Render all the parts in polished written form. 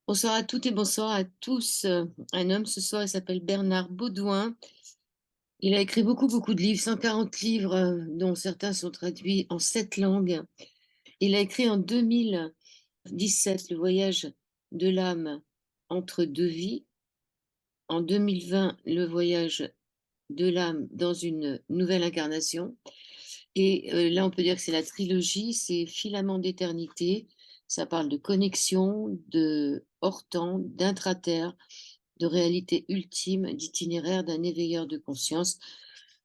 Bonsoir à toutes et bonsoir à tous. Un homme ce soir, il s'appelle Bernard Baudouin. Il a écrit beaucoup de livres, 140 livres, dont certains sont traduits en 7 langues. Il a écrit en 2017 Le voyage de l'âme entre deux vies. En 2020, Le voyage de l'âme dans une nouvelle incarnation. Et là, on peut dire que c'est la trilogie, c'est Filaments d'éternité. Ça parle de connexion, de hors-temps, d'intraterre, de réalité ultime, d'itinéraire d'un éveilleur de conscience.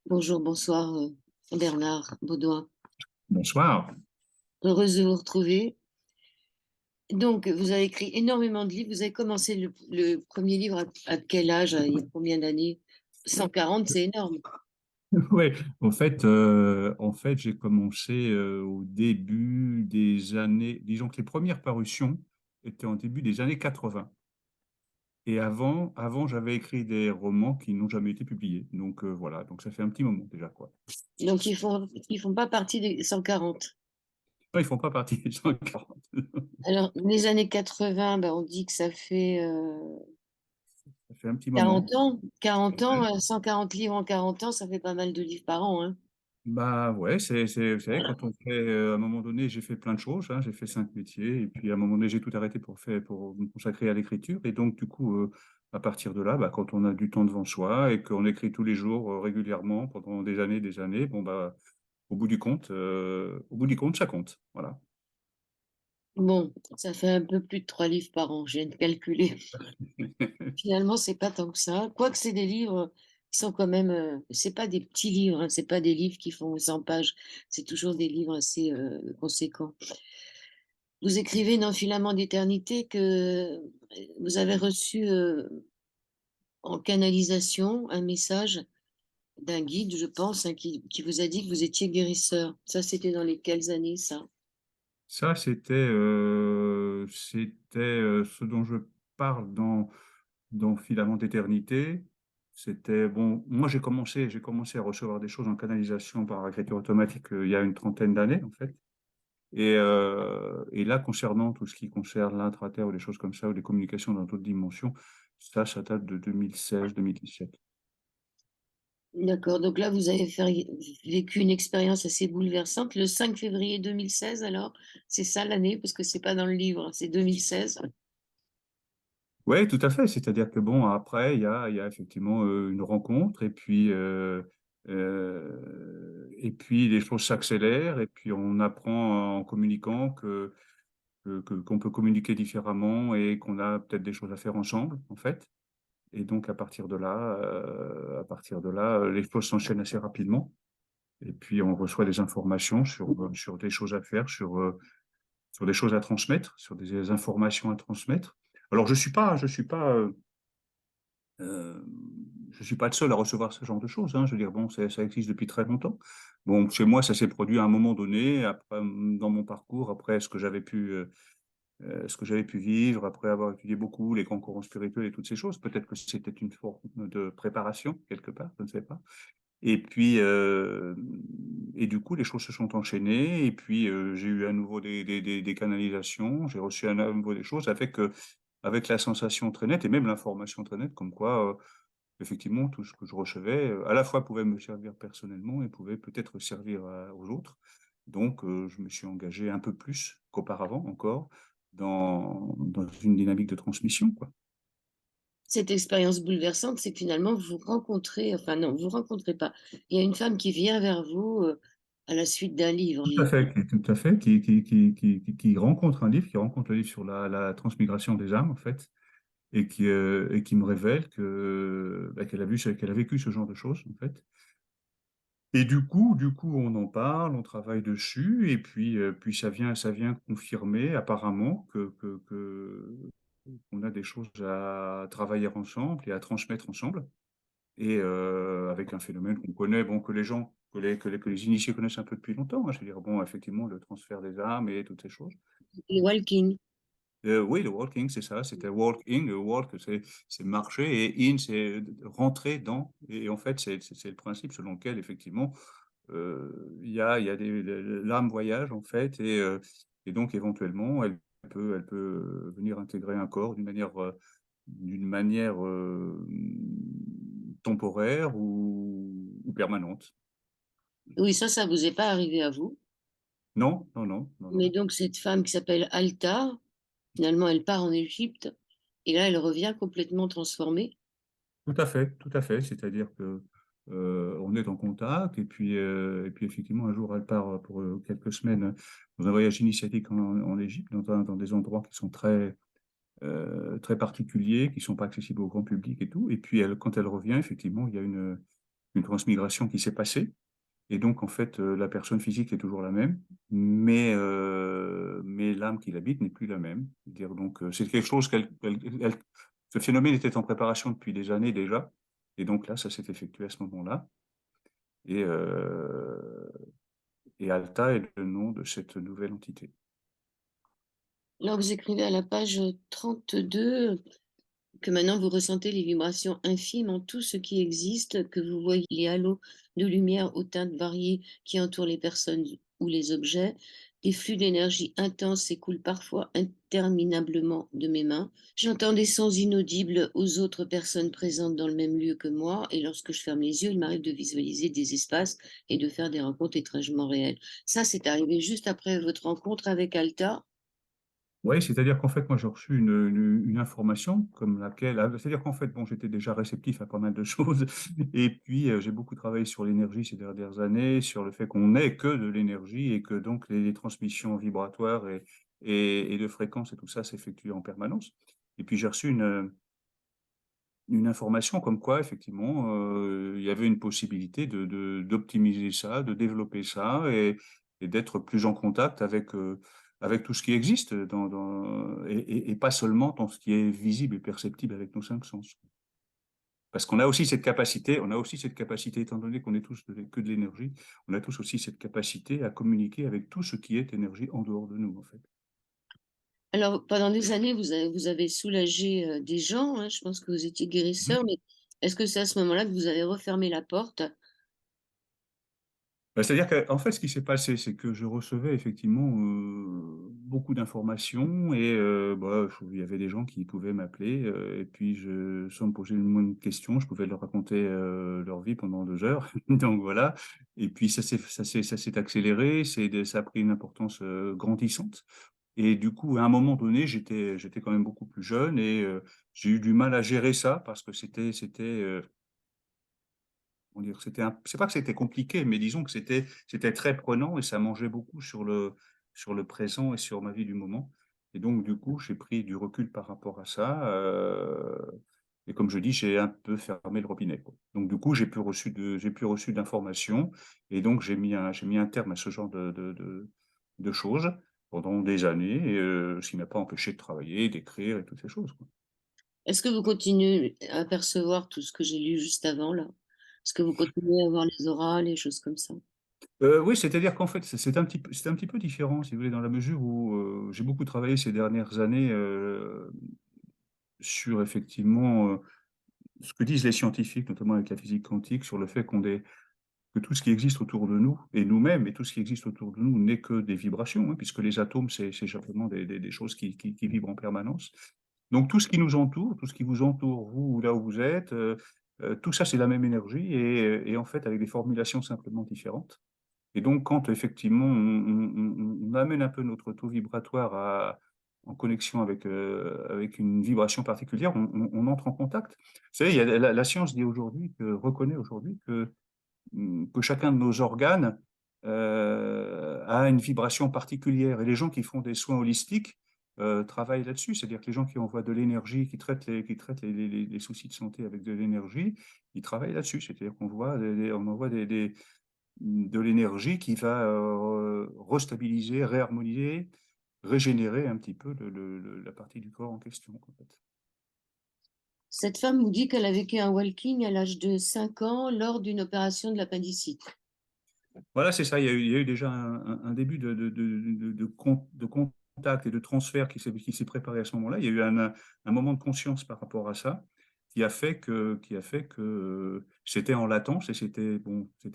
Bonjour, bonsoir Bernard Baudouin. Bonsoir. Heureuse de vous retrouver. Donc, vous avez écrit énormément de livres. Vous avez commencé le premier livre à quel âge, il y a combien d'années? 140, c'est énorme. Ouais, en fait, j'ai commencé au début des années, disons que les premières parutions étaient en début des années 80. Et avant, j'avais écrit des romans qui n'ont jamais été publiés. Donc voilà, donc ça fait un petit moment déjà, quoi. Donc, ils font pas partie des 140. Non, ils font pas partie des 140. Alors, les années 80, ben, on dit que ça fait Ça fait un petit 40 moment. ans. 40 ans, Ouais. 140 livres en 40 ans, ça fait pas mal de livres par an, hein. Bah ouais, vous savez, quand on fait, à un moment donné, j'ai fait plein de choses, hein, j'ai fait 5 métiers, et puis à un moment donné, j'ai tout arrêté pour me consacrer à l'écriture, et donc du coup, à partir de là, bah, quand on a du temps devant soi et qu'on écrit tous les jours, régulièrement, pendant des années, bon bah, au bout du compte, ça compte, voilà. Bon, ça fait un peu plus de 3 livres par an, je viens de calculer. Finalement, c'est pas tant que ça. Quoique c'est des livres qui sont quand même, c'est pas des petits livres, hein, c'est pas des livres qui font 100 pages, c'est toujours des livres assez conséquents. Vous écrivez dans Filament d'éternité que vous avez reçu en canalisation un message d'un guide, je pense, hein, qui vous a dit que vous étiez guérisseur. Ça, c'était dans les quelles années, ça? Ça, c'était ce dont je parle dans Filament d'éternité. C'était bon. Moi, j'ai commencé à recevoir des choses en canalisation par écriture automatique il y a une trentaine d'années, en fait. Et là, concernant tout ce qui concerne l'intra-terre ou des choses comme ça, ou des communications dans d'autres dimensions, ça date de 2016-2017. D'accord, donc là, vous avez vécu une expérience assez bouleversante. Le 5 février 2016, alors, c'est ça l'année, parce que c'est pas dans le livre, c'est 2016. Oui, tout à fait. C'est-à-dire que bon, après, il y a effectivement une rencontre, et puis les choses s'accélèrent, et puis on apprend en communiquant qu'on peut communiquer différemment et qu'on a peut-être des choses à faire ensemble, en fait. Et donc à partir de là, les choses s'enchaînent assez rapidement. Et puis on reçoit des informations sur des choses à faire, sur des choses à transmettre, sur des informations à transmettre. Alors je suis pas Euh, je suis pas le seul à recevoir ce genre de choses, hein. Je veux dire, bon, ça existe depuis très longtemps. Bon, chez moi, ça s'est produit à un moment donné, après, dans mon parcours, après ce que j'avais pu vivre, après avoir étudié beaucoup les grands courants spirituels et toutes ces choses. Peut-être que c'était une forme de préparation, quelque part, je ne sais pas. Et puis, et du coup, les choses se sont enchaînées, et puis j'ai eu à nouveau des canalisations, j'ai reçu à nouveau des choses avec la sensation très nette et même l'information très nette, comme quoi effectivement, tout ce que je recevais, à la fois pouvait me servir personnellement et pouvait peut-être servir aux autres. Donc, je me suis engagé un peu plus qu'auparavant encore dans une dynamique de transmission, quoi. Cette expérience bouleversante, c'est que finalement, vous rencontrez, enfin non, vous rencontrez pas. Il y a une femme qui vient vers vous à la suite d'un livre. Tout à fait, qui rencontre un livre, qui rencontre le livre sur la transmigration des âmes, en fait, et qui me révèle qu'elle a vécu ce genre de choses, en fait. Et du coup, on en parle, on travaille dessus, et puis, puis ça vient confirmer apparemment qu'on a des choses à travailler ensemble et à transmettre ensemble, et avec un phénomène qu'on connaît, bon, que les gens, que les initiés connaissent un peu depuis longtemps, hein. Je veux dire, bon, effectivement, le transfert des âmes et toutes ces choses. Le walking. Oui, le walking, c'est ça, c'était walk in, le walk, c'est marcher, et in, c'est rentrer dans, et en fait, c'est le principe selon lequel, effectivement, il y a l'âme voyage en fait et donc éventuellement elle elle peut venir intégrer un corps d'une manière temporaire ou permanente. Oui, ça vous est pas arrivé à vous. Non, non, non, non, Mais non. donc cette femme qui s'appelle Alta, finalement, elle part en Égypte et là, elle revient complètement transformée. Tout à fait, tout à fait. C'est-à-dire que on est en contact et puis effectivement un jour elle part pour quelques semaines dans un voyage initiatique en Égypte, dans des endroits qui sont très particuliers, qui sont pas accessibles au grand public et tout. Et puis quand elle revient, effectivement, il y a une transmigration qui s'est passée. Et donc en fait la personne physique est toujours la même, mais l'âme qui l'habite n'est plus la même. C'est-à-dire donc c'est quelque chose ce phénomène était en préparation depuis des années déjà. Et donc là, ça s'est effectué à ce moment-là. Et, euh, et Alta est le nom de cette nouvelle entité. Là, vous écrivez à la page 32 que maintenant vous ressentez les vibrations infimes en tout ce qui existe, que vous voyez les halos de lumière aux teintes variées qui entourent les personnes ou les objets. Des flux d'énergie intenses s'écoulent parfois interminablement de mes mains. J'entends des sons inaudibles aux autres personnes présentes dans le même lieu que moi, et lorsque je ferme les yeux, il m'arrive de visualiser des espaces et de faire des rencontres étrangement réelles. Ça, c'est arrivé juste après votre rencontre avec Alta. Oui, c'est-à-dire qu'en fait, moi, j'ai reçu une information comme laquelle, c'est-à-dire qu'en fait, bon, j'étais déjà réceptif à pas mal de choses, et puis j'ai beaucoup travaillé sur l'énergie ces dernières années, sur le fait qu'on n'est que de l'énergie et que donc les transmissions vibratoires et de fréquences et tout ça s'effectuent en permanence. Et puis j'ai reçu une information comme quoi, effectivement, il y avait une possibilité d'optimiser ça, de développer ça et d'être plus en contact avec tout ce qui existe et pas seulement dans ce qui est visible et perceptible avec nos cinq sens. Parce qu'on a aussi cette capacité, étant donné qu'on est tous que de l'énergie, on a tous aussi cette capacité à communiquer avec tout ce qui est énergie en dehors de nous, en fait. Alors, pendant des années, vous avez soulagé des gens, hein, je pense que vous étiez Mhm. guérisseur, mais est-ce que c'est à ce moment-là que vous avez refermé la porte? C'est-à-dire qu'en fait, ce qui s'est passé, c'est que je recevais effectivement beaucoup d'informations et il y avait des gens qui pouvaient m'appeler et puis sans me poser le moindre question, je pouvais leur raconter leur vie pendant 2 heures. Donc voilà. Et puis ça s'est accéléré, ça a pris une importance grandissante. Et du coup, à un moment donné, j'étais quand même beaucoup plus jeune et j'ai eu du mal à gérer ça parce que comment dire, c'est pas que c'était compliqué, mais disons que c'était très prenant et ça mangeait beaucoup sur le présent et sur ma vie du moment. Et donc, du coup, j'ai pris du recul par rapport à ça. Et comme je dis, j'ai un peu fermé le robinet, quoi. Donc, du coup, j'ai plus reçu d'informations. Et donc, j'ai mis un terme à ce genre de choses pendant des années, ce qui m'a pas empêché de travailler, d'écrire et toutes ces choses, quoi. Est-ce que vous continuez à percevoir tout ce que j'ai lu juste avant, là? Est-ce que vous continuez à voir les auras, les choses comme ça? Oui, c'est-à-dire qu'en fait, c'est un petit peu différent, si vous voulez, dans la mesure où j'ai beaucoup travaillé ces dernières années sur effectivement ce que disent les scientifiques, notamment avec la physique quantique, sur le fait que tout ce qui existe autour de nous, et nous-mêmes, et tout ce qui existe autour de nous n'est que des vibrations, hein, puisque les atomes, c'est simplement des choses qui vibrent en permanence. Donc tout ce qui nous entoure, tout ce qui vous entoure, vous, là où vous êtes, tout ça, c'est la même énergie, et en fait, avec des formulations simplement différentes. Et donc, quand effectivement on amène un peu notre taux vibratoire en connexion avec une vibration particulière, on entre en contact. Vous savez, la science dit aujourd'hui, reconnaît aujourd'hui que chacun de nos organes a une vibration particulière. Et les gens qui font des soins holistiques travaillent là-dessus. C'est-à-dire que les gens qui envoient de l'énergie, qui traitent les soucis de santé avec de l'énergie, ils travaillent là-dessus. C'est-à-dire on envoie de l'énergie qui va restabiliser, réharmoniser, régénérer un petit peu la partie du corps en question, en fait. Cette femme vous dit qu'elle a vécu un walking à l'âge de 5 ans lors d'une opération de l'appendicite. Voilà, c'est ça. Il y a eu déjà un début de contact et de transfert qui s'est préparé à ce moment-là. Il y a eu un moment de conscience par rapport à ça qui a fait que c'était en latence et c'était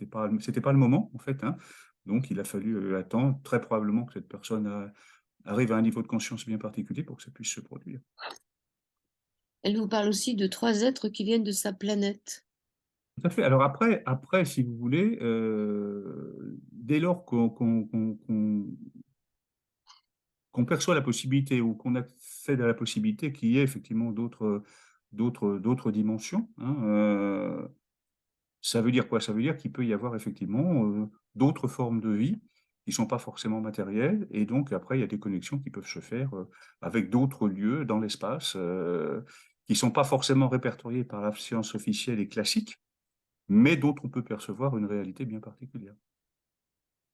pas le moment, en fait, hein. Donc, il a fallu attendre très probablement que cette personne arrive à un niveau de conscience bien particulier pour que ça puisse se produire. Elle vous parle aussi de 3 êtres qui viennent de sa planète. Tout à fait. Alors après, si vous voulez, dès lors qu'on perçoit la possibilité ou qu'on accède à la possibilité qu'il y ait effectivement d'autres dimensions, hein, ça veut dire quoi? Ça veut dire qu'il peut y avoir effectivement d'autres formes de vie qui ne sont pas forcément matérielles, et donc après, il y a des connexions qui peuvent se faire avec d'autres lieux dans l'espace qui ne sont pas forcément répertoriés par la science officielle et classique, mais dont on peut percevoir une réalité bien particulière.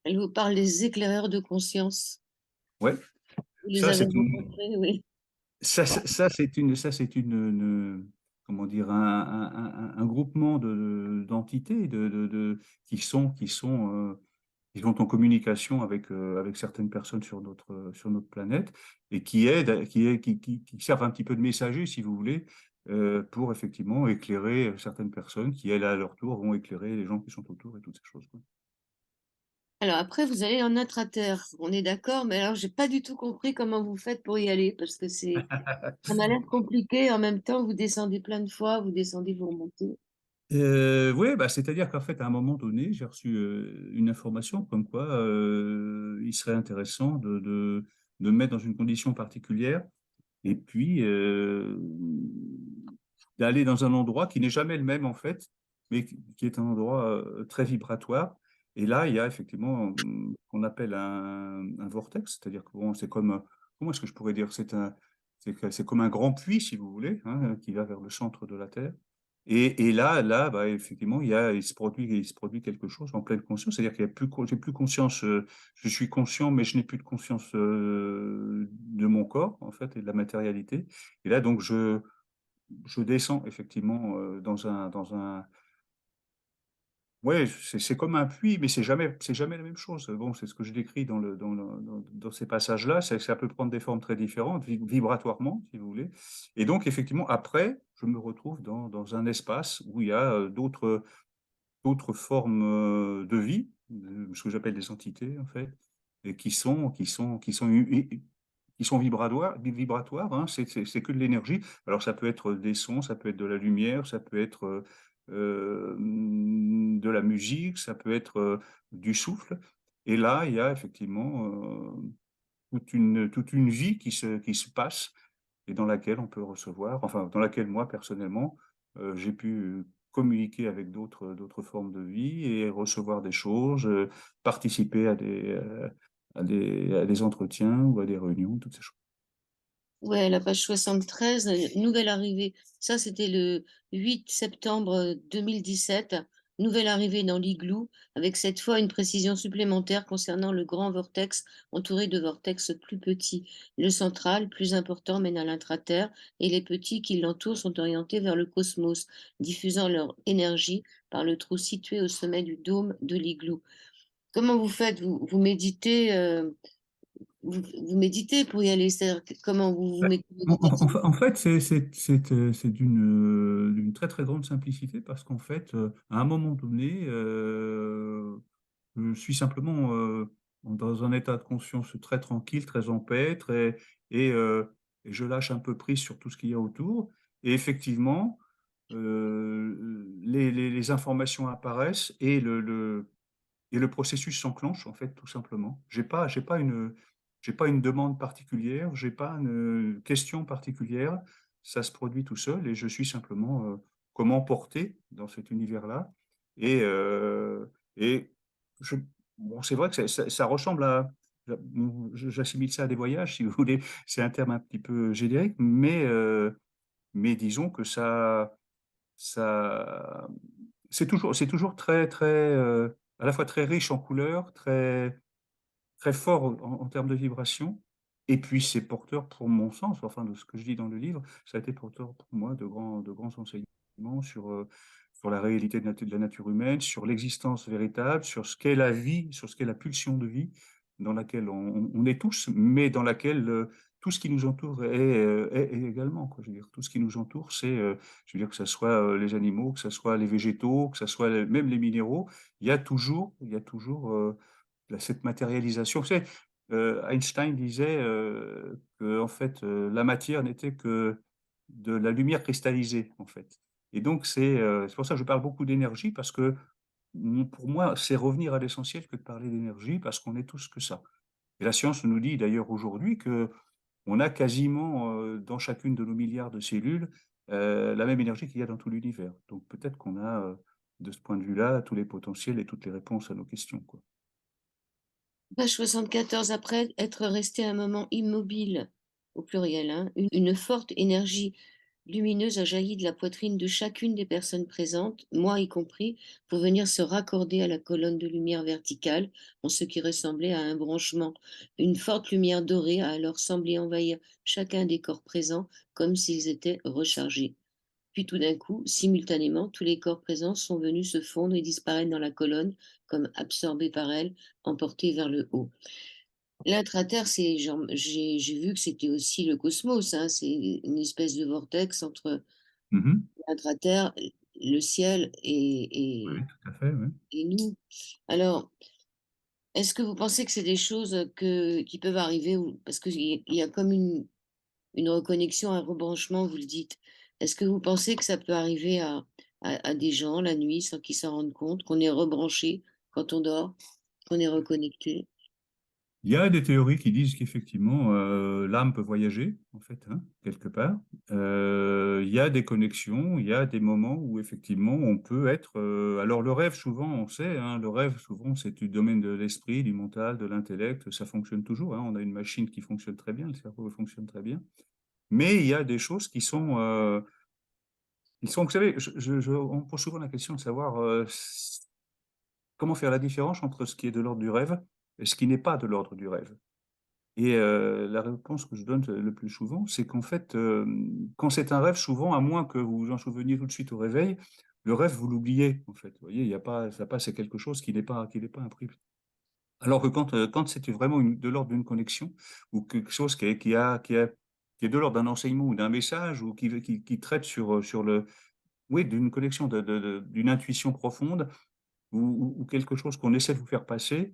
Elle vous parle des éclaireurs de conscience. Ouais, Vous les ça avez c'est une, rencontrés, oui. ça c'est comment dire, un groupement d'entités qui sont en communication avec certaines personnes sur notre planète et qui aident, qui servent un petit peu de messagers, si vous voulez, pour effectivement éclairer certaines personnes qui, elles, à leur tour, vont éclairer les gens qui sont autour et toutes ces choses, quoi. Alors après, vous allez en intraterre, on est d'accord, mais alors j'ai pas du tout compris comment vous faites pour y aller, parce que ça m'a l'air compliqué. En même temps, vous descendez plein de fois, vous descendez, vous remontez. Oui, bah, c'est-à-dire qu'en fait, à un moment donné, j'ai reçu une information comme quoi il serait intéressant de me mettre dans une condition particulière et puis d'aller dans un endroit qui n'est jamais le même en fait, mais qui est un endroit très vibratoire. Et là, il y a effectivement ce qu'on appelle un vortex, c'est-à-dire que bon, c'est comme, comment est-ce que je pourrais dire, c'est comme un grand puits, si vous voulez, hein, qui va vers le centre de la Terre. Et là, bah, effectivement, il se produit quelque chose en pleine conscience, c'est-à-dire qu'il y a plus, j'ai plus conscience, je suis conscient, mais je n'ai plus de conscience de mon corps, en fait, et de la matérialité. Et là, donc, je descends effectivement ouais, c'est comme un puits, mais c'est jamais la même chose. Bon, c'est ce que je décris dans ces passages-là. Ça peut prendre des formes très différentes, vibratoirement, si vous voulez. Et donc, effectivement, après, je me retrouve dans un espace où il y a d'autres formes de vie, ce que j'appelle des entités, en fait, et qui sont vibratoires, hein, c'est que de l'énergie. Alors ça peut être des sons, ça peut être de la lumière, ça peut être de la musique, ça peut être du souffle. Et là, il y a effectivement toute une vie qui se passe et dans laquelle on peut recevoir, enfin dans laquelle moi personnellement, j'ai pu communiquer avec d'autres formes de vie et recevoir des choses, participer à des entretiens ou à des réunions, toutes ces choses. Ouais, la page 73, nouvelle arrivée. Ça, c'était le 8 septembre 2017. Nouvelle arrivée dans l'igloo, avec cette fois une précision supplémentaire concernant le grand vortex entouré de vortex plus petits. Le central, plus important, mène à l'intraterre et les petits qui l'entourent sont orientés vers le cosmos, diffusant leur énergie par le trou situé au sommet du dôme de l'igloo. Comment vous faites? Vous méditez, vous méditez pour y aller? C'est-à-dire comment vous vous mettez méditativement? En fait, c'est d'une très très grande simplicité parce qu'en fait, à un moment donné, je suis simplement dans un état de conscience très tranquille, très en paix, et, euh, et je lâche un peu prise sur tout ce qu'il y a autour. Et effectivement, les informations apparaissent et le processus s'enclenche, en fait, tout simplement. J'ai pas une demande particulière, j'ai pas une question particulière. Ça se produit tout seul et je suis simplement comme emporté dans cet univers-là. Et, et je, bon, c'est vrai que ça ressemble à, j'assimile ça à des voyages, si vous voulez. C'est un terme un petit peu générique, mais disons que ça, c'est toujours très, très, à la fois très riche en couleurs, très fort en termes de vibration. Et puis, c'est porteur pour mon sens, enfin, de ce que je dis dans le livre, ça a été porteur pour moi de grands enseignements sur la réalité de la nature humaine, sur l'existence véritable, sur ce qu'est la vie, sur ce qu'est la pulsion de vie, dans laquelle on est tous, mais dans laquelle tout ce qui nous entoure est également, quoi. Je veux dire, tout ce qui nous entoure, je veux dire, que ce soit les animaux, que ce soit les végétaux, que ce soit même les minéraux, il y a toujours cette matérialisation. Einstein disait que en fait, la matière n'était que de la lumière cristallisée, en fait. Et donc, c'est pour ça que je parle beaucoup d'énergie, parce que pour moi, c'est revenir à l'essentiel que de parler d'énergie, parce qu'on est tous que ça. Et la science nous dit d'ailleurs aujourd'hui que on a quasiment dans chacune de nos milliards de cellules la même énergie qu'il y a dans tout l'univers. Donc peut-être qu'on a, de ce point de vue-là, tous les potentiels et toutes les réponses à nos questions, quoi. Page 74, après être resté un moment immobile, au pluriel, hein, une forte énergie lumineuse a jailli de la poitrine de chacune des personnes présentes, moi y compris, pour venir se raccorder à la colonne de lumière verticale, en ce qui ressemblait à un branchement. Une forte lumière dorée a alors semblé envahir chacun des corps présents, comme s'ils étaient rechargés. Puis tout d'un coup, simultanément, tous les corps présents sont venus se fondre et disparaître dans la colonne, comme absorbés par elle, emportés vers le haut. L'intraterre, c'est genre, j'ai vu que c'était aussi le cosmos, hein, c'est une espèce de vortex entre Mhm. l'intraterre, le ciel Oui, tout à fait, oui. et nous. Alors, est-ce que vous pensez que c'est des choses qui peuvent arriver parce qu'il y a comme une reconnexion, un rebranchement, vous le dites. Est-ce que vous pensez que ça peut arriver à des gens la nuit sans qu'ils s'en rendent compte, qu'on est rebranché quand on dort, qu'on est reconnecté? Il y a des théories qui disent qu'effectivement, l'âme peut voyager, en fait, hein, quelque part. Il y a des connexions, il y a des moments où effectivement on peut être. Alors le rêve, souvent, on sait, hein, le rêve, souvent, c'est du domaine de l'esprit, du mental, de l'intellect. Ça fonctionne toujours, hein. On a une machine qui fonctionne très bien, le cerveau fonctionne très bien. Mais il y a des choses qui sont, vous savez, on pose souvent la question de savoir comment faire la différence entre ce qui est de l'ordre du rêve et ce qui n'est pas de l'ordre du rêve. Et la réponse que je donne le plus souvent, c'est qu'en fait, quand c'est un rêve, souvent, à moins que vous vous en souveniez tout de suite au réveil, le rêve, vous l'oubliez, en fait. Vous voyez, il y a pas, ça passe, c'est quelque chose qui n'est pas imprimé. Alors que quand c'était vraiment de l'ordre d'une connexion, ou quelque chose qui est de l'ordre d'un enseignement ou d'un message, ou qui traite sur oui, d'une connexion, d'une intuition profonde, ou quelque chose qu'on essaie de vous faire passer,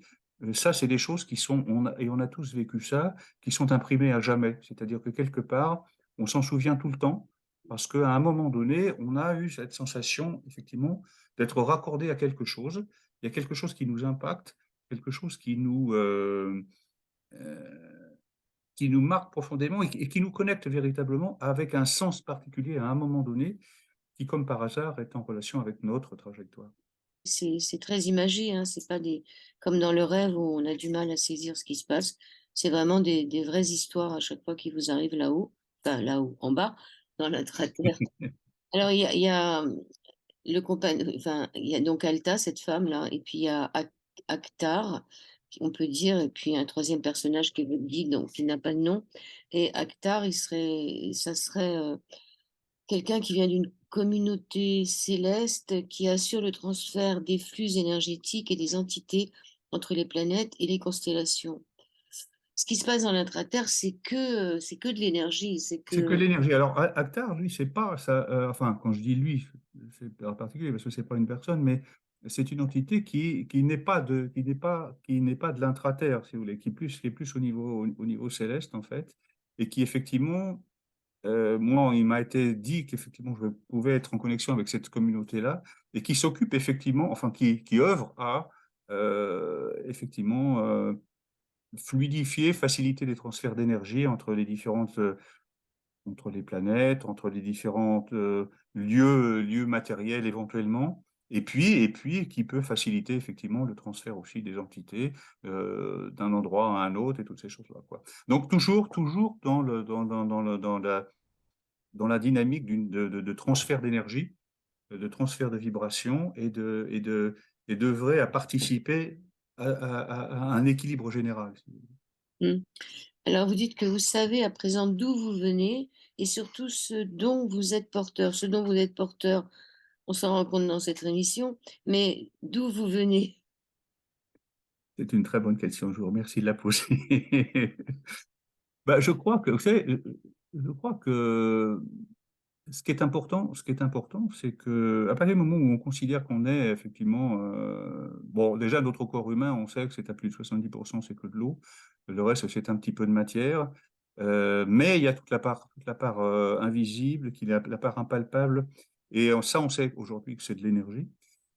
ça, c'est des choses qui sont, et on a tous vécu ça, qui sont imprimées à jamais. C'est-à-dire que quelque part, on s'en souvient tout le temps, parce qu'à un moment donné, on a eu cette sensation, effectivement, d'être raccordé à quelque chose. Il y a quelque chose qui nous impacte, quelque chose euh, qui nous marque profondément et qui nous connecte véritablement avec un sens particulier à un moment donné, qui, comme par hasard, est en relation avec notre trajectoire. C'est très imagé, hein, c'est pas comme dans le rêve où on a du mal à saisir ce qui se passe. C'est vraiment des vraies histoires à chaque fois qui vous arrivent là-haut, enfin là-haut, en bas, dans l'intra-terre. Alors il y a le compagnon, enfin, il y a donc Alta, cette femme-là, et puis il y a Akhtar, on peut dire, et puis un troisième personnage qui est votre guide, donc qui n'a pas de nom. Et Akhtar, ça serait quelqu'un qui vient d'une communauté céleste qui assure le transfert des flux énergétiques et des entités entre les planètes et les constellations. Ce qui se passe dans l'intraterre, c'est que de l'énergie, c'est C'est que que l'énergie. Alors, Akhtar, lui, c'est pas ça. Enfin, quand je dis lui, c'est en particulier parce que c'est pas une personne, mais c'est une entité qui n'est pas de l'intraterre, si vous voulez, qui est plus au niveau céleste en fait, et qui effectivement, moi, il m'a été dit qu'effectivement je pouvais être en connexion avec cette communauté-là et qui s'occupe effectivement, enfin, qui œuvre à effectivement fluidifier, faciliter les transferts d'énergie entre les planètes, entre les différents lieux matériels éventuellement, et puis qui peut faciliter effectivement le transfert aussi des entités d'un endroit à un autre et toutes ces choses-là, quoi. Donc toujours dans la dynamique de transfert d'énergie, de transfert de vibrations et d'œuvrer à participer à un équilibre général. hmm. Alors vous dites que vous savez à présent d'où vous venez et surtout ce dont vous êtes porteur. Ce dont vous êtes porteur, on s'en rend compte dans cette émission, mais d'où vous venez? C'est une très bonne question, je vous remercie de la poser. Bah, je crois que, vous savez, je crois que ce qui est important, c'est que à partir du moment où on considère qu'on est effectivement, bon, déjà notre corps humain, on sait que c'est à plus de 70%, c'est que de l'eau. Le reste, c'est un petit peu de matière. Mais il y a toute la part invisible, la part impalpable. Et ça, on sait aujourd'hui que c'est de l'énergie.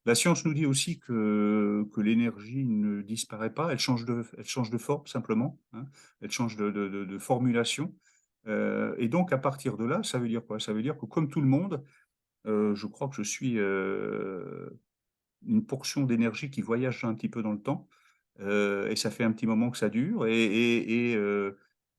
La science nous dit aussi que l'énergie ne disparaît pas, elle change de forme simplement, hein. Elle change de formulation. Et donc, à partir de là, ça veut dire quoi? Ça veut dire que comme tout le monde, je crois que je suis une portion d'énergie qui voyage un petit peu dans le temps. Et ça fait un petit moment que ça dure. Et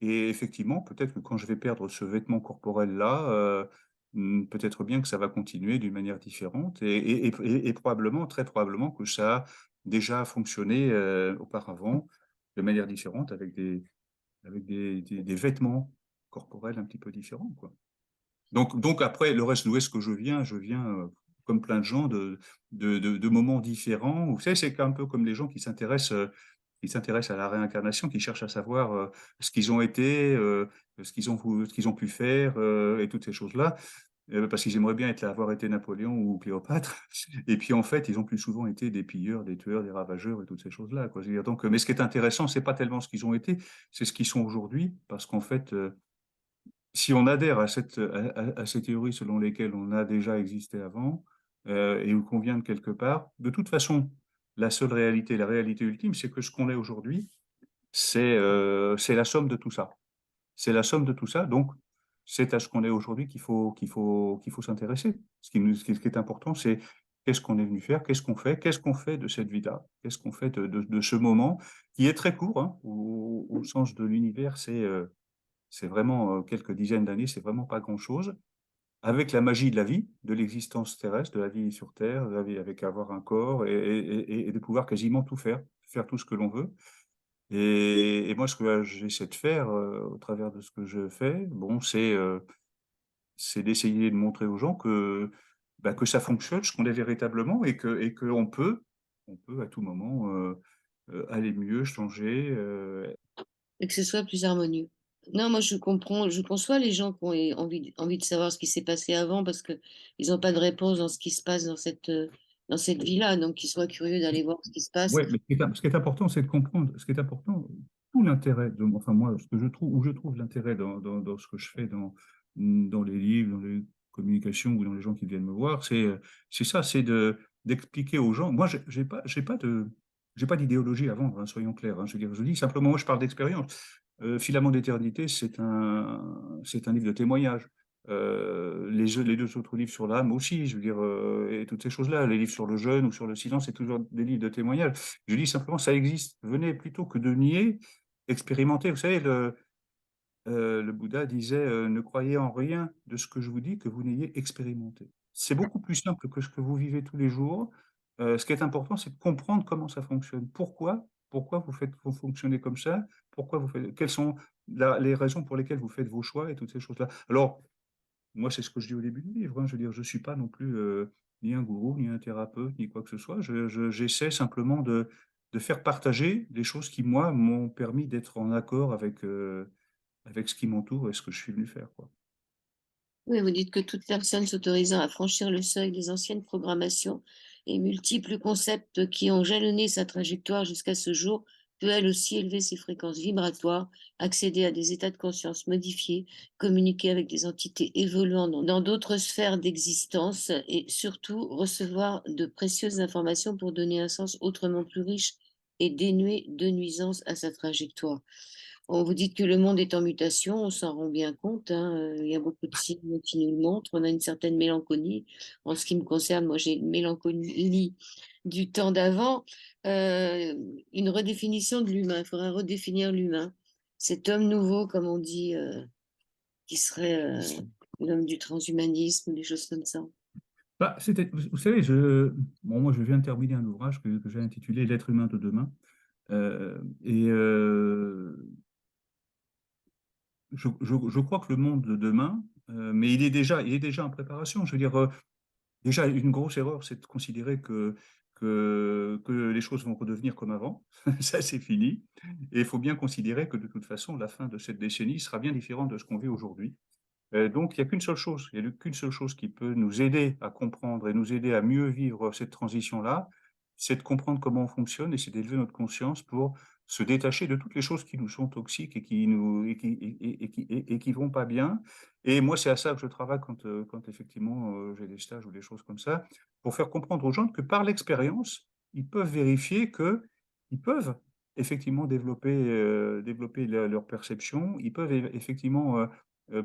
effectivement, peut-être que quand je vais perdre ce vêtement corporel-là, peut-être bien que ça va continuer d'une manière différente. Et probablement, très probablement, que ça a déjà fonctionné auparavant de manière différente avec des vêtements corporels un petit peu différents, quoi. Donc après, le reste, d'où est-ce que je viens comme plein de gens de moments différents. Vous savez, c'est un peu comme les gens qui s'intéressent à la réincarnation, qui cherchent à savoir ce qu'ils ont été, ce qu'ils ont pu faire et toutes ces choses-là, parce qu'ils aimeraient bien avoir été Napoléon ou Cléopâtre. Et puis en fait, ils ont plus souvent été des pilleurs, des tueurs, des ravageurs et toutes ces choses-là, quoi. Je veux dire, donc, mais ce qui est intéressant, c'est pas tellement ce qu'ils ont été, c'est ce qu'ils sont aujourd'hui, parce qu'en fait, si on adhère à ces théories selon lesquelles on a déjà existé avant et qu'on vient de quelque part, de toute façon, la seule réalité, la réalité ultime, c'est que ce qu'on est aujourd'hui, c'est la somme de tout ça. C'est la somme de tout ça. Donc, c'est à ce qu'on est aujourd'hui qu'il faut s'intéresser. Ce qui est important, c'est qu'est-ce qu'on est venu faire, qu'est-ce qu'on fait de cette vie-là, qu'est-ce qu'on fait de ce moment qui est très court, hein, au sens de l'univers, c'est vraiment quelques dizaines d'années, c'est vraiment pas grand-chose. Avec la magie de la vie, de l'existence terrestre, de la vie sur Terre, de la vie avec avoir un corps et de pouvoir quasiment tout faire, faire tout ce que l'on veut. Et moi, ce que j'essaie de faire au travers de ce que je fais, bon, c'est d'essayer de montrer aux gens que ça fonctionne, ce qu'on est véritablement, et que on peut à tout moment aller mieux, changer. Et que ce soit plus harmonieux. Non, moi je comprends, je conçois les gens qui ont envie de savoir ce qui s'est passé avant parce que ils n'ont pas de réponse dans ce qui se passe dans cette vie-là, donc qu'ils soient curieux d'aller voir ce qui se passe. Oui, mais ce qui est important, c'est de comprendre, ce qui est important, tout l'intérêt enfin moi, ce que je trouve, où je trouve l'intérêt dans ce que je fais, dans les livres, dans les communications ou dans les gens qui viennent me voir, c'est ça, d'expliquer aux gens. Moi, j'ai pas d'idéologie à vendre, hein, soyons clairs, hein. Je veux dire, je dis simplement, moi, je parle d'expérience. Filament d'éternité, c'est un livre de témoignage. Les deux autres livres sur l'âme aussi, je veux dire, et toutes ces choses-là, les livres sur le jeûne ou sur le silence, c'est toujours des livres de témoignage. Je dis simplement, ça existe. Venez plutôt que de nier, expérimenter. Vous savez, le Bouddha disait, ne croyez en rien de ce que je vous dis que vous n'ayez expérimenté. C'est beaucoup plus simple que ce que vous vivez tous les jours. Ce qui est important, c'est de comprendre comment ça fonctionne. Pourquoi vous fonctionnez comme ça? Quelles sont les raisons pour lesquelles vous faites vos choix et toutes ces choses-là. Alors, moi, c'est ce que je dis au début du livre, hein. Je veux dire, je ne suis pas non plus ni un gourou, ni un thérapeute, ni quoi que ce soit. J'essaie simplement de faire partager des choses qui, moi, m'ont permis d'être en accord avec ce qui m'entoure et ce que je suis venu faire, quoi. Oui, vous dites que toute personne s'autorisant à franchir le seuil des anciennes programmations et multiples concepts qui ont jalonné sa trajectoire jusqu'à ce jour peut elle aussi élever ses fréquences vibratoires, accéder à des états de conscience modifiés, communiquer avec des entités évoluant dans d'autres sphères d'existence et surtout recevoir de précieuses informations pour donner un sens autrement plus riche et dénué de nuisances à sa trajectoire. On vous dit que le monde est en mutation, on s'en rend bien compte, hein, il y a beaucoup de signes qui nous le montrent. On a une certaine mélancolie. En ce qui me concerne, moi, j'ai une mélancolie du temps d'avant, une redéfinition de l'humain. Il faudrait redéfinir l'humain. Cet homme nouveau, comme on dit, qui serait l'homme du transhumanisme, des choses comme ça. Bah, vous savez, bon, moi, je viens de terminer un ouvrage que j'ai intitulé L'être humain de demain. Et je crois que le monde de demain, mais il est déjà en préparation. Je veux dire, déjà, une grosse erreur, c'est de considérer que les choses vont redevenir comme avant. Ça, c'est fini. Et il faut bien considérer que de toute façon, la fin de cette décennie sera bien différente de ce qu'on vit aujourd'hui. Donc, il n'y a qu'une seule chose, il n'y a qu'une seule chose qui peut nous aider à comprendre et nous aider à mieux vivre cette transition-là, c'est de comprendre comment on fonctionne et c'est d'élever notre conscience pour se détacher de toutes les choses qui nous sont toxiques et qui vont pas bien. Et moi, c'est à ça que je travaille quand effectivement, j'ai des stages ou des choses comme ça, pour faire comprendre aux gens que par l'expérience, ils peuvent vérifier qu'ils peuvent effectivement développer leur perception. Ils peuvent effectivement,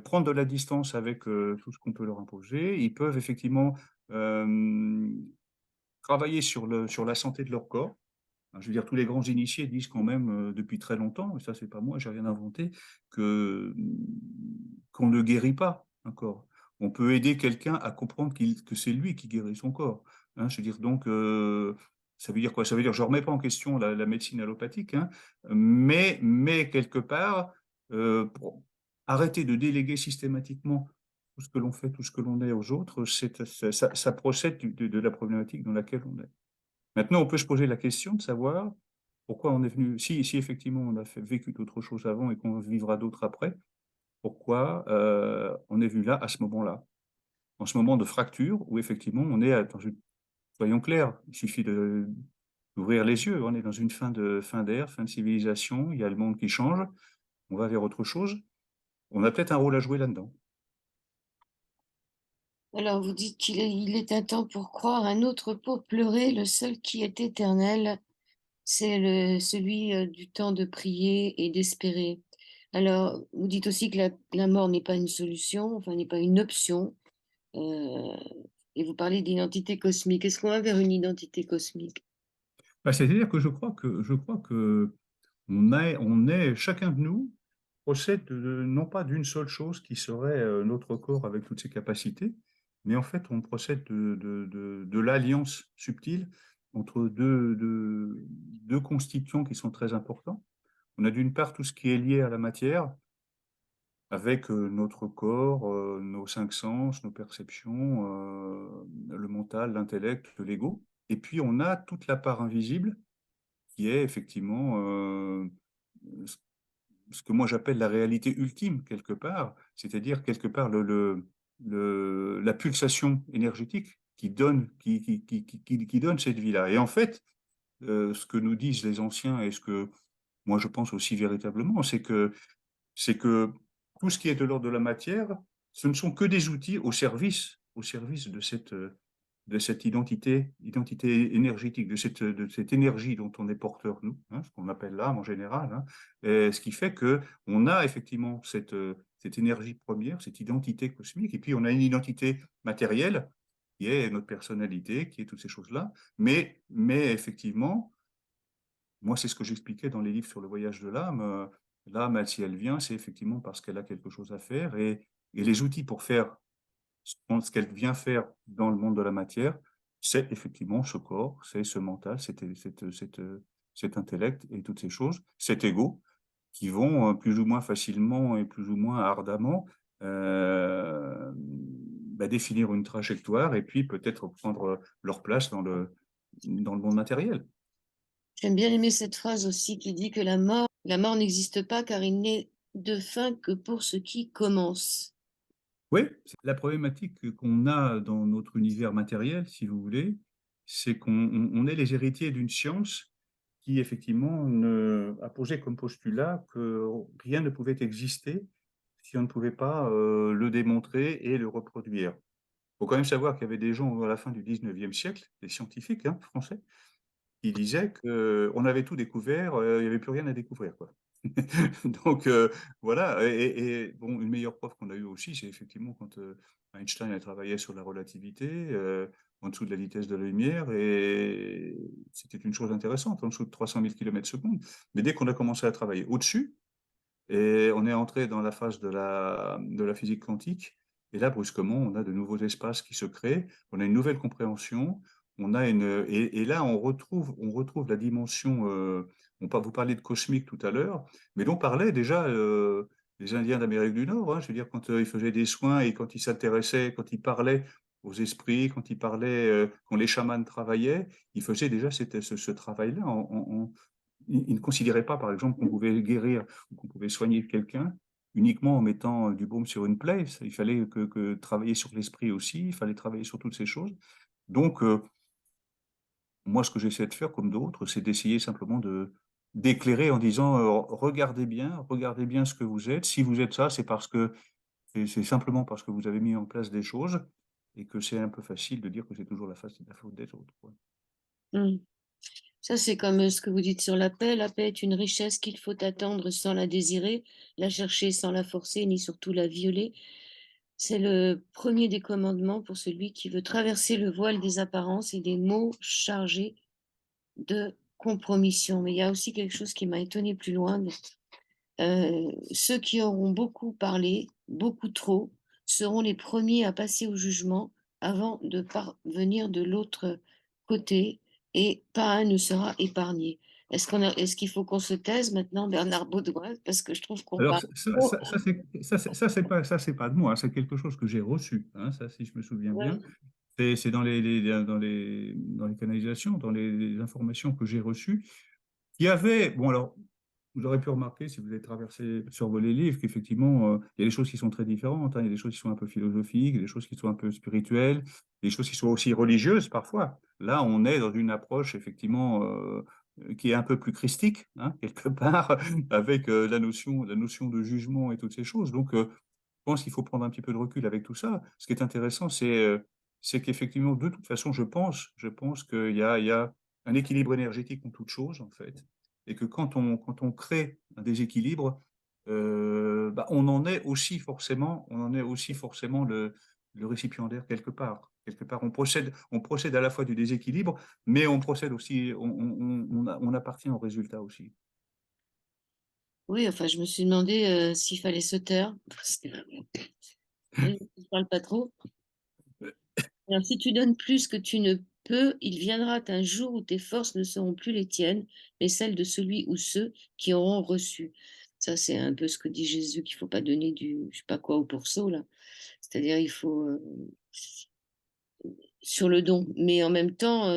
prendre de la distance avec, tout ce qu'on peut leur imposer. Ils peuvent effectivement, hem travailler sur la santé de leur corps. Je veux dire, tous les grands initiés disent quand même, depuis très longtemps, et ça c'est pas moi, j'ai rien inventé, que, qu'on ne guérit pas un corps. On peut aider quelqu'un à comprendre que c'est lui qui guérit son corps, hein. Je veux dire donc, ça veut dire quoi? Ça veut dire je remets pas en question la médecine allopathique, hein, mais quelque part, pour arrêter de déléguer systématiquement tout ce que l'on fait, tout ce que l'on est aux autres, ça procède de la problématique dans laquelle on est. Maintenant, on peut se poser la question de savoir pourquoi on est venu, si effectivement on a vécu d'autres choses avant et qu'on vivra d'autres après, pourquoi on est venu là, à ce moment-là, en ce moment de fracture où effectivement on est dans une, soyons clairs, il suffit d'ouvrir les yeux, on est dans une fin d'ère, fin de civilisation, il y a le monde qui change, on va vers autre chose, on a peut-être un rôle à jouer là-dedans. Alors vous dites qu'il est un temps pour croire, un autre pour pleurer, le seul qui est éternel, c'est celui du temps de prier et d'espérer. Alors, vous dites aussi que la mort n'est pas une solution, enfin n'est pas une option, euh, et vous parlez d'identité cosmique. Est-ce qu'on va vers une identité cosmique? Bah, c'est-à-dire que je crois que on est chacun de nous possède, non pas d'une seule chose qui serait, notre corps avec toutes ses capacités, mais en fait, on procède de l'alliance subtile entre 2 constituants qui sont très importants. On a d'une part tout ce qui est lié à la matière, avec, notre corps, nos 5 sens, nos perceptions, le mental, l'intellect, l'ego. Et puis on a toute la part invisible qui est effectivement, ce que moi j'appelle la réalité ultime quelque part, c'est-à-dire quelque part la pulsation énergétique qui donne cette vie-là. Et en fait, ce que nous disent les anciens et ce que moi je pense aussi véritablement, c'est que tout ce qui est de l'ordre de la matière, ce ne sont que des outils au service de cette identité énergétique, de cette énergie dont on est porteur, nous, hein, ce qu'on appelle l'âme en général, hein, et ce qui fait qu'on a effectivement cette énergie première, cette identité cosmique, et puis on a une identité matérielle, qui est notre personnalité, qui est toutes ces choses-là, mais effectivement, moi, c'est ce que j'expliquais dans les livres sur le voyage de l'âme. L'âme, si elle vient, c'est effectivement parce qu'elle a quelque chose à faire, et les outils pour faire ce qu'elle vient faire dans le monde de la matière, c'est effectivement ce corps, c'est ce mental, cet intellect et toutes ces choses, cet ego, qui vont plus ou moins facilement et plus ou moins ardemment définir une trajectoire et puis peut-être prendre leur place dans le monde matériel. J'aime bien aimer cette phrase aussi qui dit que la mort n'existe pas car il n'est de fin que pour ce qui commence. Oui, la problématique qu'on a dans notre univers matériel, si vous voulez, c'est qu'on est les héritiers d'une science qui effectivement a posé comme postulat que rien ne pouvait exister si on ne pouvait pas le démontrer et le reproduire. Il faut quand même savoir qu'il y avait des gens à la fin du 19e siècle, des scientifiques, hein, français, qui disait qu'on avait tout découvert, il n'y avait plus rien à découvrir, quoi. Donc voilà, et bon, une meilleure preuve qu'on a eue aussi, c'est effectivement quand, Einstein a travaillé sur la relativité, en dessous de la vitesse de la lumière, et c'était une chose intéressante, en dessous de 300 000 km/s. Mais dès qu'on a commencé à travailler au-dessus, et on est entré dans la phase de la physique quantique. Et là, brusquement, on a de nouveaux espaces qui se créent, on a une nouvelle compréhension, et là, on retrouve la dimension. Vous parliez de cosmique tout à l'heure, mais dont parlaient déjà les Indiens d'Amérique du Nord, hein. Je veux dire, quand ils faisaient des soins et quand ils s'intéressaient, quand ils parlaient aux esprits, quand ils parlaient, quand les chamans travaillaient, ils faisaient déjà ce travail-là ils ne considéraient pas, par exemple, qu'on pouvait guérir ou qu'on pouvait soigner quelqu'un uniquement en mettant du baume sur une plaie. Il fallait que travailler sur l'esprit aussi, il fallait travailler sur toutes ces choses. Donc, Moi, ce que j'essaie de faire, comme d'autres, c'est d'essayer simplement d'éclairer en disant, regardez bien ce que vous êtes. Si vous êtes ça, c'est parce que c'est simplement parce que vous avez mis en place des choses et que c'est un peu facile de dire que c'est toujours la faute des autres, quoi. Mmh. Ça, c'est comme, ce que vous dites sur la paix. La paix est une richesse qu'il faut attendre sans la désirer, la chercher sans la forcer, ni surtout la violer. C'est le premier des commandements pour celui qui veut traverser le voile des apparences et des mots chargés de compromission. Mais il y a aussi quelque chose qui m'a étonnée plus loin. Ceux qui auront beaucoup parlé, beaucoup trop, seront les premiers à passer au jugement avant de parvenir de l'autre côté, et pas un ne sera épargné. Est-ce qu'il faut qu'on se taise maintenant, Bernard Baudouin? Parce que je trouve qu'on Alors parle trop. ça, c'est pas de moi, hein, c'est quelque chose que j'ai reçu, hein, ça, si je me souviens bien. Ouais. C'est dans dans les canalisations, dans les informations que j'ai reçues. Il y avait, bon alors, vous aurez pu remarquer, si vous avez traversé, survolé les livres, qu'effectivement, il y a des choses qui sont très différentes, hein. Il y a des choses qui sont un peu philosophiques, des choses qui sont un peu spirituelles, des choses qui sont aussi religieuses parfois. Là, on est dans une approche, effectivement, qui est un peu plus christique, hein, quelque part, avec la notion de jugement et toutes ces choses. Donc, je pense qu'il faut prendre un petit peu de recul avec tout ça. Ce qui est intéressant, c'est qu'effectivement, de toute façon, je pense qu'il y a un équilibre énergétique en toute chose, en fait, et que quand on crée un déséquilibre, bah, on en est aussi forcément le récipiendaire quelque part. Quelque part, on procède à la fois du déséquilibre, mais on procède aussi, on appartient au résultat aussi. Oui, enfin, je me suis demandé, s'il fallait se taire parce que je parle pas trop. Alors, si tu donnes plus que tu ne peux, il viendra un jour où tes forces ne seront plus les tiennes, mais celles de celui ou ceux qui auront reçu. Ça, c'est un peu ce que dit Jésus, qu'il faut pas donner du, je sais pas quoi, au pourceau, là. C'est-à-dire, il faut, sur le don. Mais en même temps,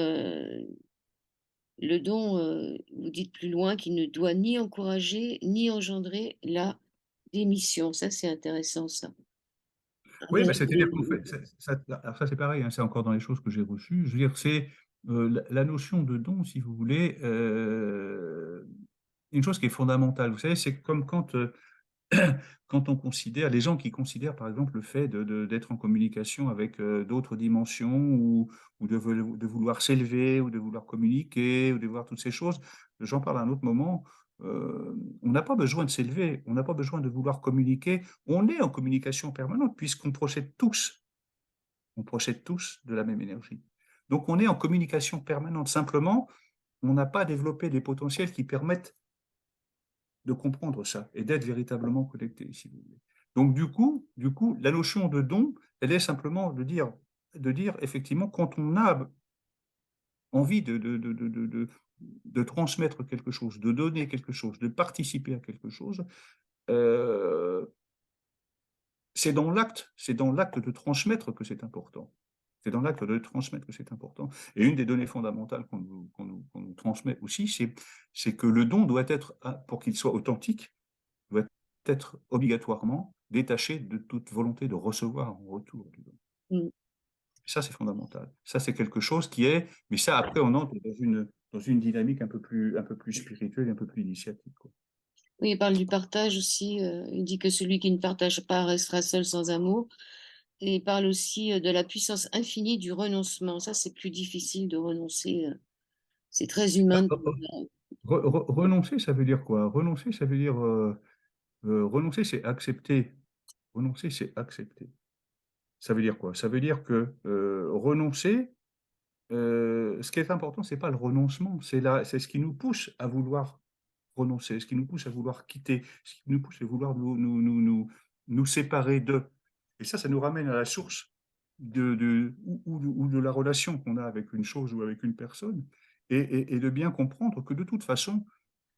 le don, vous dites plus loin qu'il ne doit ni encourager, ni engendrer la démission. Ça, c'est intéressant, ça. Oui, bah, Avec c'est-à-dire qu'en des- fait, alors ça c'est pareil, hein, c'est encore dans les choses que j'ai reçues. Je veux dire, c'est la notion de don, si vous voulez, une chose qui est fondamentale. Vous savez, c'est comme quand, quand on considère, les gens qui considèrent par exemple le fait d'être en communication avec d'autres dimensions ou de vouloir s'élever ou de vouloir communiquer ou de voir toutes ces choses, j'en parle à un autre moment. On n'a pas besoin de s'élever, on n'a pas besoin de vouloir communiquer. On est en communication permanente on procède tous de la même énergie. Donc on est en communication permanente. Simplement, on n'a pas développé des potentiels qui permettent de comprendre ça et d'être véritablement connecté, si vous voulez. Donc, du coup, la notion de don, elle est simplement de dire effectivement, quand on a envie de transmettre quelque chose, de donner quelque chose, de participer à quelque chose, euh, c'est dans l'acte de transmettre que c'est important. C'est dans l'acte de transmettre que c'est important. Et une des données fondamentales qu'on nous transmet aussi, c'est que le don doit être, pour qu'il soit authentique, doit être obligatoirement détaché de toute volonté de recevoir en retour du don. Mm. Ça, c'est fondamental. Ça, c'est quelque chose qui est, mais ça, après, on entre dans une dynamique un peu plus spirituelle, un peu plus initiatique, quoi. Oui, il parle du partage aussi. Il dit que celui qui ne partage pas restera seul sans amour. Et il parle aussi de la puissance infinie du renoncement. Ça, c'est plus difficile de renoncer. C'est très Bah, humain. renoncer, ça veut dire quoi? Renoncer, ça veut dire, renoncer, c'est accepter. Renoncer, c'est accepter. Ça veut dire quoi? Ça veut dire que renoncer, ce qui est important, c'est pas le renoncement, c'est ce qui nous pousse à vouloir renoncer, ce qui nous pousse à vouloir quitter, ce qui nous pousse à vouloir nous séparer d'eux. Et ça nous ramène à la source ou de la relation qu'on a avec une chose ou avec une personne, et de bien comprendre que de toute façon,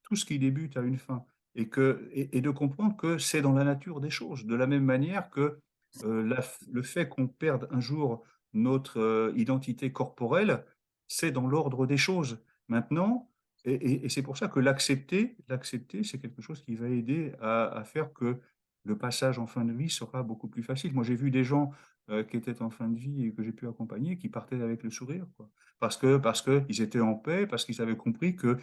tout ce qui débute a une fin, et de comprendre que c'est dans la nature des choses, de la même manière que le fait qu'on perde un jour notre identité corporelle, c'est dans l'ordre des choses. Maintenant, et c'est pour ça que l'accepter, c'est quelque chose qui va aider à faire que le passage en fin de vie sera beaucoup plus facile. Moi, j'ai vu des gens qui étaient en fin de vie et que j'ai pu accompagner, qui partaient avec le sourire, quoi. Parce que ils étaient en paix, parce qu'ils avaient compris que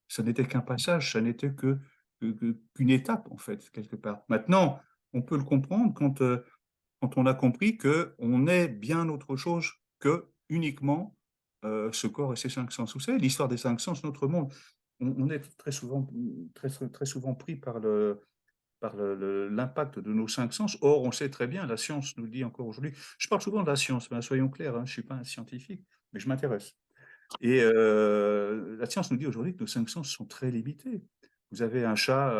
ça n'était qu'un passage, ça n'était qu'une étape, en fait, quelque part. Maintenant, on peut le comprendre quand on a compris qu'on est bien autre chose que uniquement ce corps et ses cinq sens. Vous savez, l'histoire des cinq sens, notre monde, on est très souvent pris par l'impact de nos cinq sens. Or, on sait très bien, la science nous le dit encore aujourd'hui. Je parle souvent de la science, mais soyons clairs, hein, je ne suis pas un scientifique, mais je m'intéresse. Et la science nous dit aujourd'hui que nos cinq sens sont très limités. Vous avez un chat,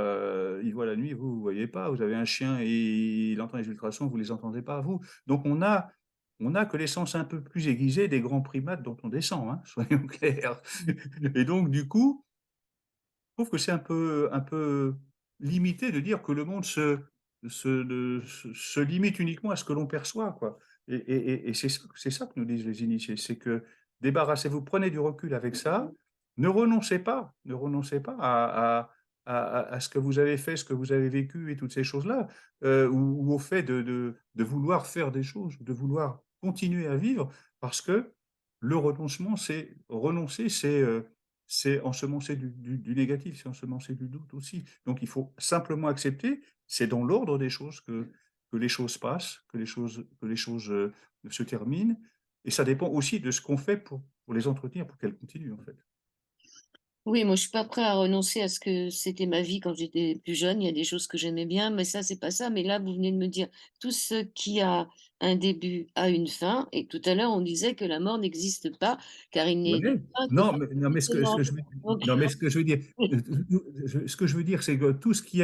il voit la nuit, vous ne voyez pas. Vous avez un chien et il entend les ultrasons, vous ne les entendez pas, vous. Donc on a que les sens un peu plus aiguisés des grands primates dont on descend, hein, soyons clairs. Et donc, du coup, trouve que c'est un peu limité de dire que le monde se limite uniquement à ce que l'on perçoit, quoi. Et c'est ça que nous disent les initiés, c'est que débarrassez-vous, prenez du recul avec ça, ne renoncez pas à ce que vous avez fait, ce que vous avez vécu et toutes ces choses-là, ou au fait de vouloir faire des choses, de vouloir continuer à vivre, parce que le renoncement, c'est renoncer, c'est ensemencer du négatif, c'est ensemencer du doute aussi. Donc il faut simplement accepter, c'est dans l'ordre des choses que les choses passent, que les choses se terminent. Et ça dépend aussi de ce qu'on fait pour les entretenir, pour qu'elles continuent en fait. Oui, moi, je suis pas prêt à renoncer à ce que c'était ma vie quand j'étais plus jeune. Il y a des choses que j'aimais bien, mais ça, c'est pas ça. Mais là, vous venez de me dire, tout ce qui a un début a une fin. Et tout à l'heure, on disait que la mort n'existe pas, car il n'est Ouais. pas que Non, mais justement. Donc, ce que je veux dire, ce que je veux dire, c'est que tout ce qui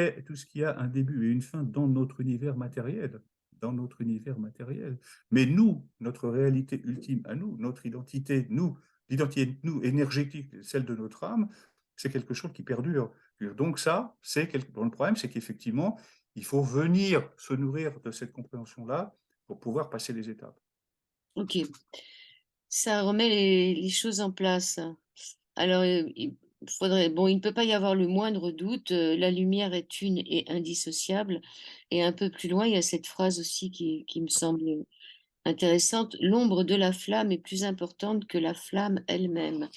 a un début et une fin dans notre univers matériel. Mais nous, notre réalité ultime à nous, notre identité, nous, l'identité, nous, énergétique, celle de notre âme, c'est quelque chose qui perdure. Donc ça, bon, le problème, c'est qu'effectivement, il faut venir se nourrir de cette compréhension-là pour pouvoir passer les étapes. ok, ça remet les choses en place. Alors, il faudrait, bon, il ne peut pas y avoir le moindre doute, la lumière est une et indissociable. Et un peu plus loin, il y a cette phrase aussi qui me semble intéressante. L'ombre de la flamme est plus importante que la flamme elle-même.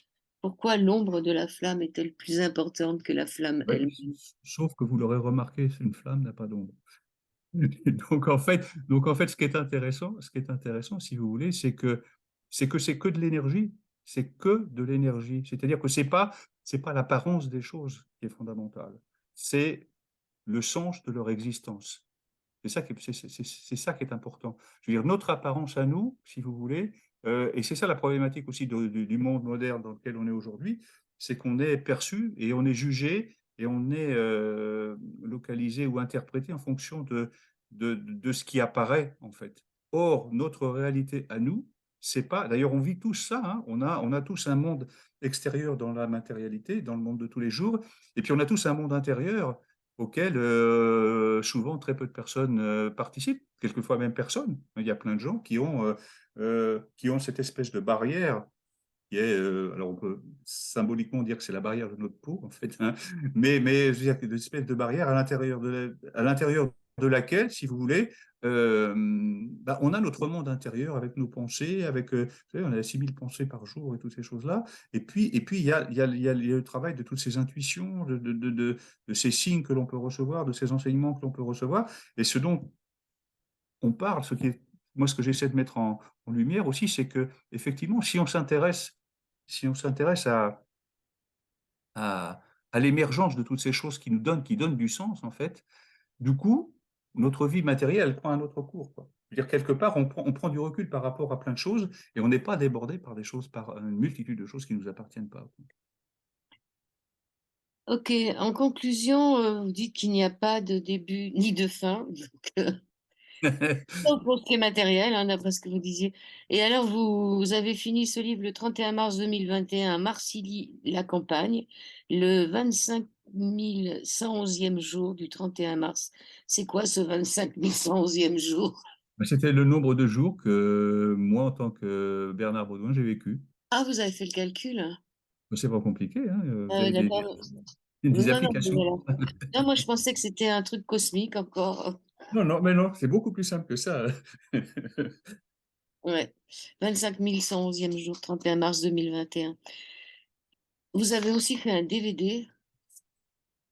Pourquoi l'ombre de la flamme est-elle plus importante que la flamme Ouais, elle-même? sauf que vous l'aurez remarqué, une flamme n'a pas d'ombre. Donc en fait, ce qui est intéressant, si vous voulez, c'est que de l'énergie, c'est que de l'énergie. C'est-à-dire que c'est pas l'apparence des choses qui est fondamentale, c'est le sens de leur existence. C'est ça qui est important. Je veux dire, notre apparence à nous, si vous voulez, et c'est ça la problématique aussi du monde moderne dans lequel on est aujourd'hui, c'est qu'on est perçu et on est jugé et on est localisé ou interprété en fonction de ce qui apparaît, en fait. Or, notre réalité à nous, c'est pas. D'ailleurs, on vit tous ça, hein, on a tous un monde extérieur dans la matérialité, dans le monde de tous les jours, et puis on a tous un monde intérieur auquel souvent très peu de personnes participent, quelquefois même personne. Il y a plein de gens qui ont cette espèce de barrière qui est, alors on peut symboliquement dire que c'est la barrière de notre peau, en fait, hein, mais je veux dire, une espèce de barrière à l'intérieur de laquelle, si vous voulez, bah, on a notre monde intérieur avec nos pensées, avec, vous savez, on a 6000 pensées par jour et toutes ces choses-là. Et puis il y a le travail de toutes ces intuitions, de ces signes que l'on peut recevoir, de ces enseignements que l'on peut recevoir. Et ce dont on parle, moi, ce que j'essaie de mettre en lumière aussi, c'est que, effectivement, si on s'intéresse à, à l'émergence de toutes ces choses qui donnent du sens, en fait, du coup, notre vie matérielle, elle prend un autre cours, quoi. Je veux dire, quelque part, on prend du recul par rapport à plein de choses et on n'est pas débordé par des choses, par une multitude de choses qui ne nous appartiennent pas. Ok, en conclusion, vous dites qu'il n'y a pas de début ni de fin. Sauf pour ce qui est matériel, hein, d'après ce que vous disiez. Et alors, vous avez fini ce livre le 31 mars 2021 à Marcilly-la-Campagne, le 25 111e jour du 31 mars. C'est quoi ce 25 111e jour? C'était le nombre de jours que moi, en tant que Bernard Baudouin, j'ai vécu. Ah, vous avez fait le calcul, hein. C'est pas compliqué, hein, vous Ah oui, avez d'accord. des Non, non, applications. voilà. Non, moi, je pensais que c'était un truc cosmique encore. Non, non, mais non, c'est beaucoup plus simple que ça. Ouais, 25 111e jour, 31 mars 2021. Vous avez aussi fait un DVD.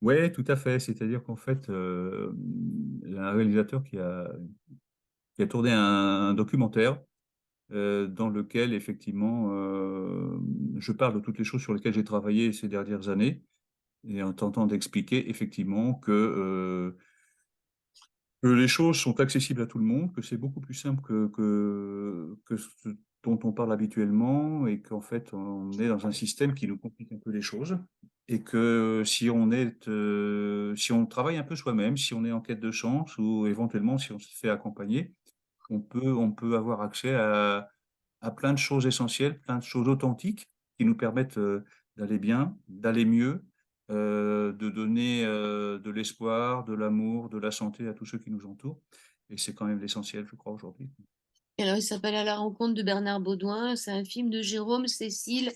Ouais, tout à fait. C'est-à-dire qu'en fait, il y a un réalisateur qui a tourné un documentaire dans lequel, effectivement, je parle de toutes les choses sur lesquelles j'ai travaillé ces dernières années et en tentant d'expliquer, effectivement, que les choses sont accessibles à tout le monde, que c'est beaucoup plus simple que ce dont on parle habituellement et qu'en fait, on est dans un système qui nous complique un peu les choses et que si on travaille un peu soi-même, si on est en quête de chance ou éventuellement si on se fait accompagner, on peut avoir accès à plein de choses essentielles, plein de choses authentiques qui nous permettent d'aller bien, d'aller mieux, de donner de l'espoir, de l'amour, de la santé à tous ceux qui nous entourent. Et c'est quand même l'essentiel, je crois, aujourd'hui. Et alors, il s'appelle À la rencontre de Bernard Baudouin. C'est un film de Jérôme Cécile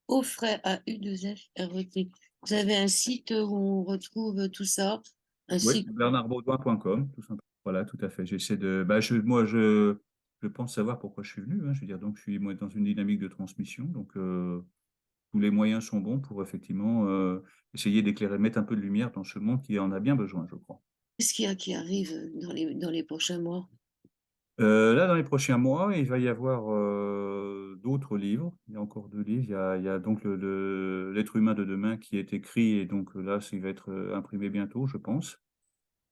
Offray, AU2FRET. Vous avez un site où on retrouve tout ça, Oui, ainsi que bernardbaudouin.com, tout simplement. Voilà, tout à fait. J'essaie de. Je pense savoir pourquoi je suis venu, hein. Je veux dire, donc, je suis moi, dans une dynamique de transmission. Donc, tous les moyens sont bons pour effectivement essayer d'éclairer, mettre un peu de lumière dans ce monde qui en a bien besoin, je crois. qu'est-ce qu'il y a qui arrive dans les prochains mois. Là, dans les prochains mois, il va y avoir d'autres livres. Il y a encore 2 livres. Il y a donc L'être humain de demain qui est écrit et donc là, il va être imprimé bientôt, je pense.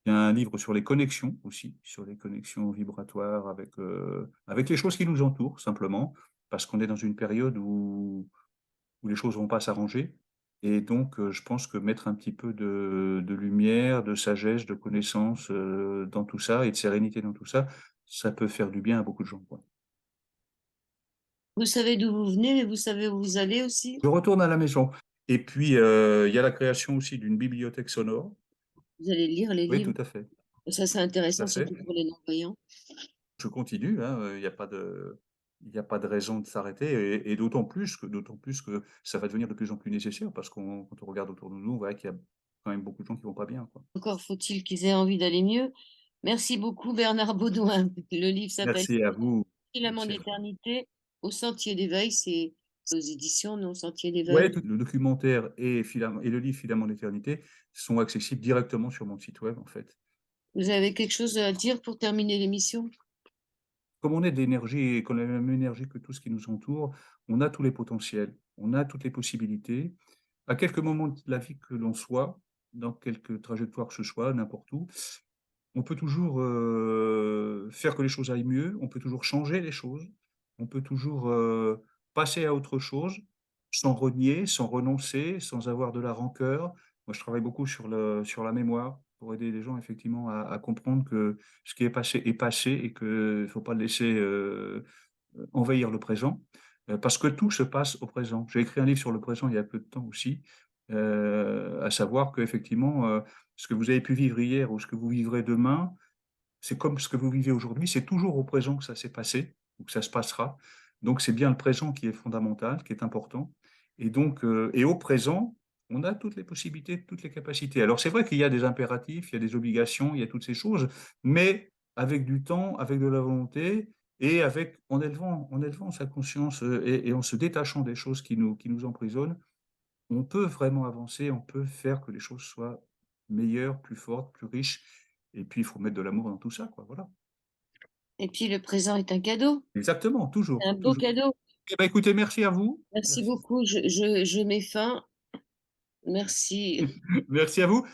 Il y a un livre sur les connexions aussi, sur les connexions vibratoires avec les choses qui nous entourent, simplement, parce qu'on est dans une période où les choses vont pas s'arranger. Et donc, je pense que mettre un petit peu de lumière, de sagesse, de connaissance dans tout ça et de sérénité dans tout ça, ça peut faire du bien à beaucoup de gens, quoi. Vous savez d'où vous venez, mais vous savez où vous allez aussi. Je retourne à la maison. Et puis, il y a la création aussi d'une bibliothèque sonore. Vous allez lire les Oui, livres. tout à fait. Ça, c'est Tout à intéressant, fait. surtout pour les non-voyants. Je continue, hein, il y a pas de raison de s'arrêter et d'autant plus que ça va devenir de plus en plus nécessaire parce quand on regarde autour de nous, on voit qu'il y a quand même beaucoup de gens qui vont pas bien, quoi. Encore faut-il qu'ils aient envie d'aller mieux. Merci beaucoup, Bernard Baudouin. Le livre s'appelle Merci à vous. Filament Merci à vous. d'éternité au Sentier d'éveil. C'est aux éditions Non Sentier Ouais, d'éveil. le documentaire et le livre Filament d'éternité sont accessibles directement sur mon site web, en fait. Vous avez quelque chose à dire pour terminer l'émission? Comme on est de l'énergie et qu'on a la même énergie que tout ce qui nous entoure, on a tous les potentiels, on a toutes les possibilités. À quelques moments de la vie que l'on soit, dans quelque trajectoire que ce soit, n'importe où, on peut toujours faire que les choses aillent mieux, on peut toujours changer les choses, on peut toujours passer à autre chose, sans renier, sans renoncer, sans avoir de la rancœur. Moi, je travaille beaucoup sur la mémoire pour aider les gens effectivement à comprendre que ce qui est passé et qu'il ne faut pas le laisser envahir le présent, parce que tout se passe au présent. J'ai écrit un livre sur le présent il y a peu de temps aussi, à savoir qu'effectivement, ce que vous avez pu vivre hier ou ce que vous vivrez demain, c'est comme ce que vous vivez aujourd'hui, c'est toujours au présent que ça s'est passé ou que ça se passera. Donc c'est bien le présent qui est fondamental, qui est important. Et donc, et au présent, on a toutes les possibilités, toutes les capacités. Alors c'est vrai qu'il y a des impératifs, il y a des obligations, il y a toutes ces choses, mais avec du temps, avec de la volonté et en élevant sa conscience et en se détachant des choses qui nous emprisonnent, on peut vraiment avancer, on peut faire que les choses soient meilleures, plus fortes, plus riches. Et puis, il faut mettre de l'amour dans tout ça, quoi. Voilà. Et puis le présent est un cadeau, Exactement, c'est toujours, un beau toujours. cadeau. Eh ben, écoutez, merci à vous. Merci Merci. beaucoup. Je mets fin. Merci. Merci à vous.